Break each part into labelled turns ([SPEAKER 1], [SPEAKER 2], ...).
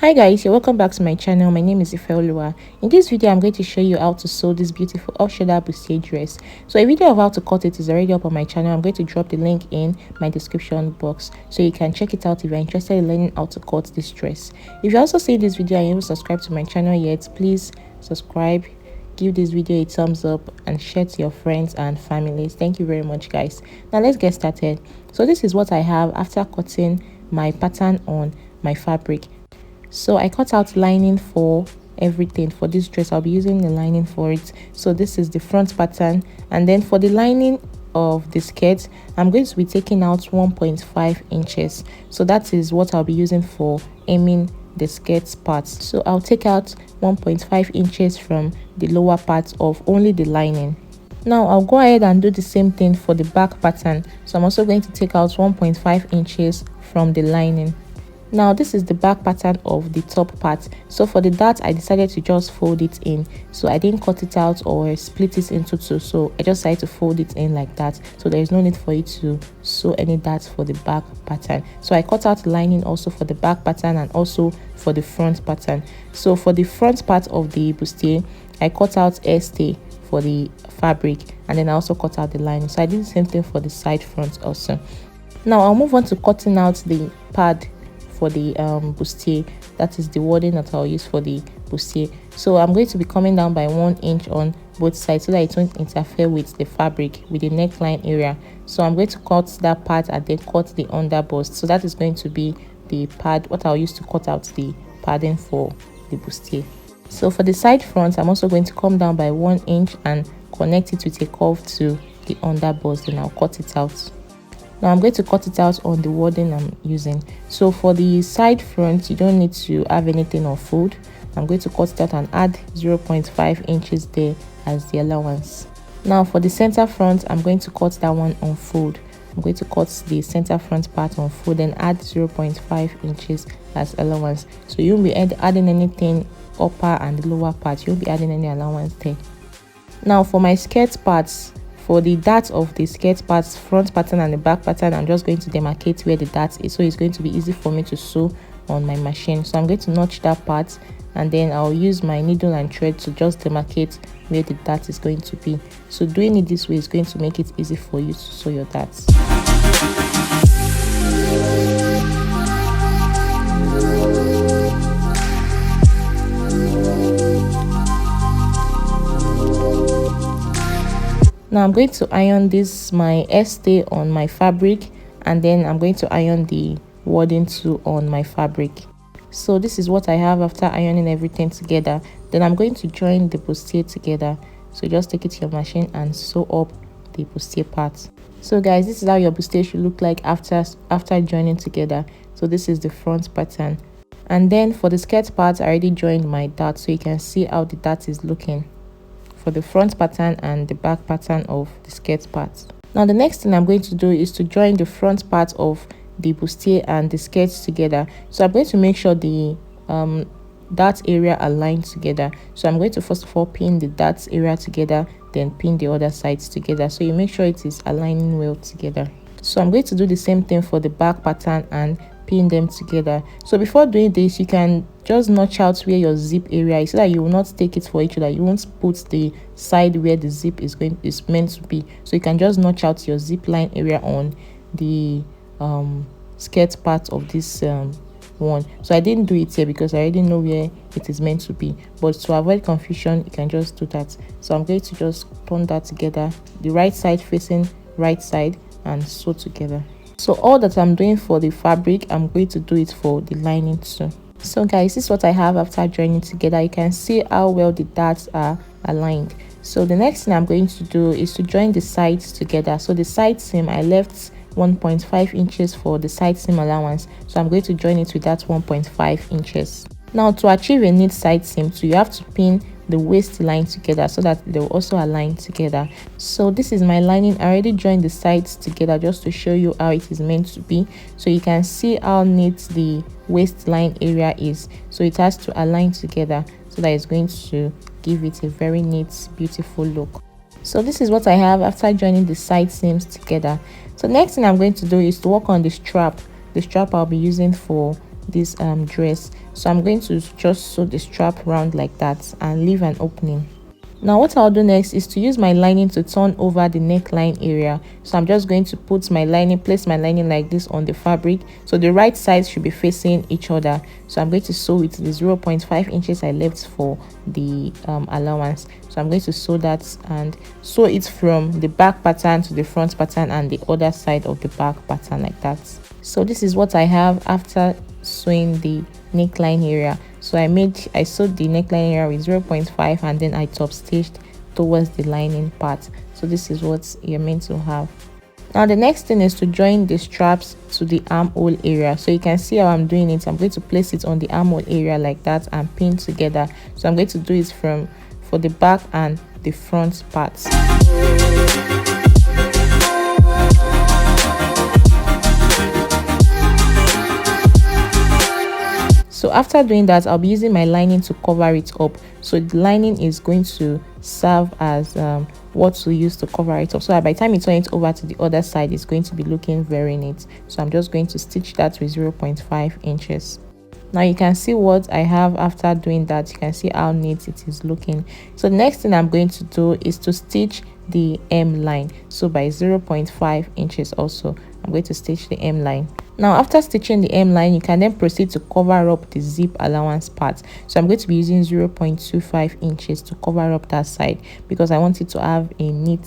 [SPEAKER 1] Hi guys, you're welcome back to my channel. My name is Ifeoluwa. In this video, I'm going to show you how to sew this beautiful off-shoulder bustier dress. So a video of how to cut it is already up on my channel. I'm going to drop the link in my description box so you can check it out if you're interested in learning how to cut this dress. If you also see this video and you haven't subscribed to my channel yet, please subscribe, give this video a thumbs up and share to your friends and families. Thank you very much guys. Now let's get started. So this is what I have after cutting my pattern on my fabric. So I cut out lining for everything. For this dress I'll be using the lining for it. So this is the front pattern, and then for the lining of the skirt I'm going to be taking out 1.5 inches. So that is what I'll be using for hemming the skirt parts. So I'll take out 1.5 inches from the lower part of only the lining. Now I'll go ahead and do the same thing for the back pattern. So I'm also going to take out 1.5 inches from the lining. Now this is the back pattern of the top part. So for the dart I decided to just fold it in, so I didn't cut it out or split it into two. So I just decided to fold it in like that, so there is no need for you to sew any darts for the back pattern. So I cut out the lining also for the back pattern and also for the front pattern. So for the front part of the bustier I cut out hairstay for the fabric, and then I also cut out the lining. So I did the same thing for the side front also. Now I'll move on to cutting out the pad for the bustier. That is the wording that I'll use for the bustier. So I'm going to be coming down by 1 inch on both sides so that it won't interfere with the fabric, with the neckline area. So I'm going to cut that part and then cut the underbust. So that is going to be the pad, what I'll use to cut out the padding for the bustier. So for the side front I'm also going to come down by 1 inch and connect it with a curve to the underbust, and I'll cut it out. Now I'm going to cut it out on the wording I'm using. So for the side front you don't need to have anything on fold. I'm going to cut it out and add 0.5 inches there as the allowance. Now for the center front I'm going to cut that one on fold. I'm going to cut the center front part on fold and add 0.5 inches as allowance. So you won't be adding anything upper and the lower part. You won't be adding any allowance there. Now for my skirt parts, for the dart of the skirt parts, front pattern and the back pattern, I'm just going to demarcate where the dart is, so it's going to be easy for me to sew on my machine. So I'm going to notch that part, and then I'll use my needle and thread to just demarcate where the dart is going to be. So doing it this way is going to make it easy for you to sew your darts. Now I'm going to iron this, my hairstay on my fabric, and then I'm going to iron the wording too on my fabric. So this is what I have after ironing everything together. Then I'm going to join the bustier together. So just take it to your machine and sew up the bustier part. So guys, this is how your bustier should look like after joining together. So this is the front pattern, and then for the skirt part I already joined my dart, so you can see how the dart is looking for the front pattern and the back pattern of the skirt part. Now the next thing I'm going to do is to join the front part of the bustier and the skirts together. So I'm going to make sure the dart area align together. So I'm going to first of all pin the dart area together, then pin the other sides together, so you make sure it is aligning well together. So I'm going to do the same thing for the back pattern and pin them together. So before doing this, you can just notch out where your zip area is so that you will not take it for each other. You won't put the side where the zip is meant to be. So you can just notch out your zip line area on the skirt part of this one. So I didn't do it here because I already know where it is meant to be, but to avoid confusion you can just do that. So I'm going to just turn that together, the right side facing right side, and sew together. So all that I'm doing for the fabric I'm going to do it for the lining too. So guys, this is what I have after joining together. You can see how well the darts are aligned. So the next thing I'm going to do is to join the sides together. So the side seam I left 1.5 inches for the side seam allowance, so I'm going to join it with that 1.5 inches. Now to achieve a neat side seam too, you have to pin the waistline together so that they will also align together. So this is my lining. I already joined the sides together just to show you how it is meant to be, so you can see how neat the waistline area is. So it has to align together so that it's going to give it a very neat, beautiful look. So this is what I have after joining the side seams together. So next thing I'm going to do is to work on the strap I'll be using for this dress. So I'm going to just sew the strap round like that and leave an opening. Now what I'll do next is to use my lining to turn over the neckline area. So I'm just going to put my lining, place my lining like this on the fabric, so the right sides should be facing each other. So I'm going to sew with the 0.5 inches I left for the allowance. So I'm going to sew that and sew it from the back pattern to the front pattern and the other side of the back pattern like that. So this is what I have after sewing the neckline area. So I sewed the neckline area with 0.5 and then I top stitched towards the lining part. So this is what you're meant to have. Now the next thing is to join the straps to the armhole area. So you can see how I'm doing it. I'm going to place it on the armhole area like that and pin together. So I'm going to do it for the back and the front parts. So after doing that, I'll be using my lining to cover it up. So the lining is going to serve as what to use to cover it up, so that by the time you turn it over to the other side, it's going to be looking very neat. So I'm just going to stitch that with 0.5 inches. Now you can see what I have after doing that. You can see how neat it is looking. So the next thing I'm going to do is to stitch the hem line. So by 0.5 inches also, I'm going to stitch the hem line. Now after stitching the hem line, you can then proceed to cover up the zip allowance part. So I'm going to be using 0.25 inches to cover up that side because I want it to have a neat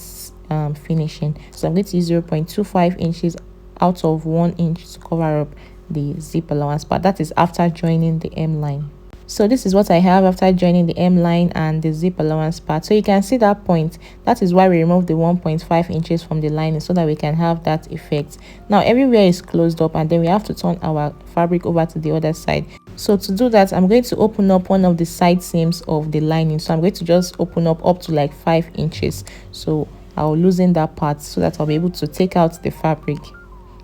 [SPEAKER 1] finishing. So I'm going to use 0.25 inches out of 1 inch to cover up the zip allowance part. That is after joining the hem line. So this is what I have after joining the hem line and the zip allowance part. So you can see that point. That is why we removed the 1.5 inches from the lining, so that we can have that effect. Now everywhere is closed up and then we have to turn our fabric over to the other side. So to do that, I'm going to open up one of the side seams of the lining. So I'm going to just open up to like 5 inches. So I'll loosen that part so that I'll be able to take out the fabric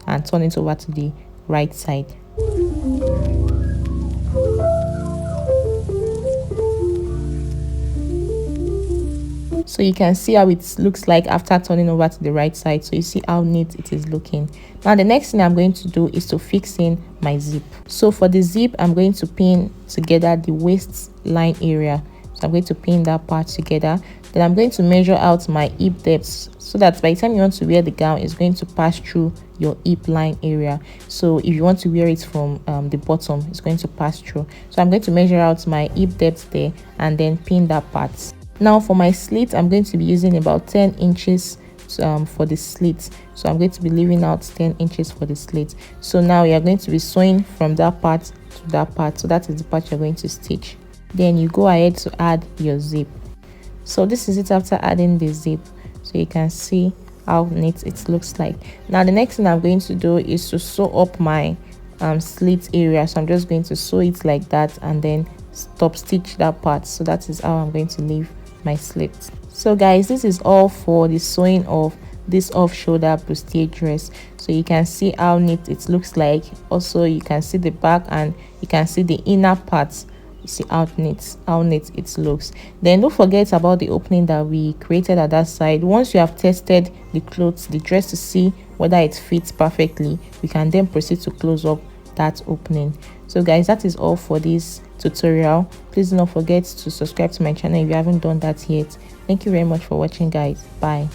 [SPEAKER 1] and turn it over to the right side. So you can see how it looks like after turning over to the right side. So you see how neat it is looking. Now the next thing I'm going to do is to fix in my zip. So for the zip, I'm going to pin together the waistline area. So I'm going to pin that part together. Then I'm going to measure out my hip depth so that by the time you want to wear the gown, it's going to pass through your hip line area. So if you want to wear it from the bottom, it's going to pass through. So I'm going to measure out my hip depth there and then pin that part. Now for my slit, I'm going to be using about 10 inches for the slit. So I'm going to be leaving out 10 inches for the slit. So now you're going to be sewing from that part to that part. So that is the part you're going to stitch. Then you go ahead to add your zip. So this is it after adding the zip. So you can see how neat it looks like. Now the next thing I'm going to do is to sew up my slit area. So I'm just going to sew it like that and then top stitch that part. So that is how I'm going to leave my slit. So guys, this is all for the sewing of this off shoulder bustier dress. So you can see how neat it looks like. Also you can see the back and you can see the inner parts. You see how neat it looks. Then don't forget about the opening that we created at that side. Once you have tested the clothes, the dress, to see whether it fits perfectly, we can then proceed to close up that opening. So guys, that is all for this tutorial. Please do not forget to subscribe to my channel if you haven't done that yet. Thank you very much for watching, guys. Bye.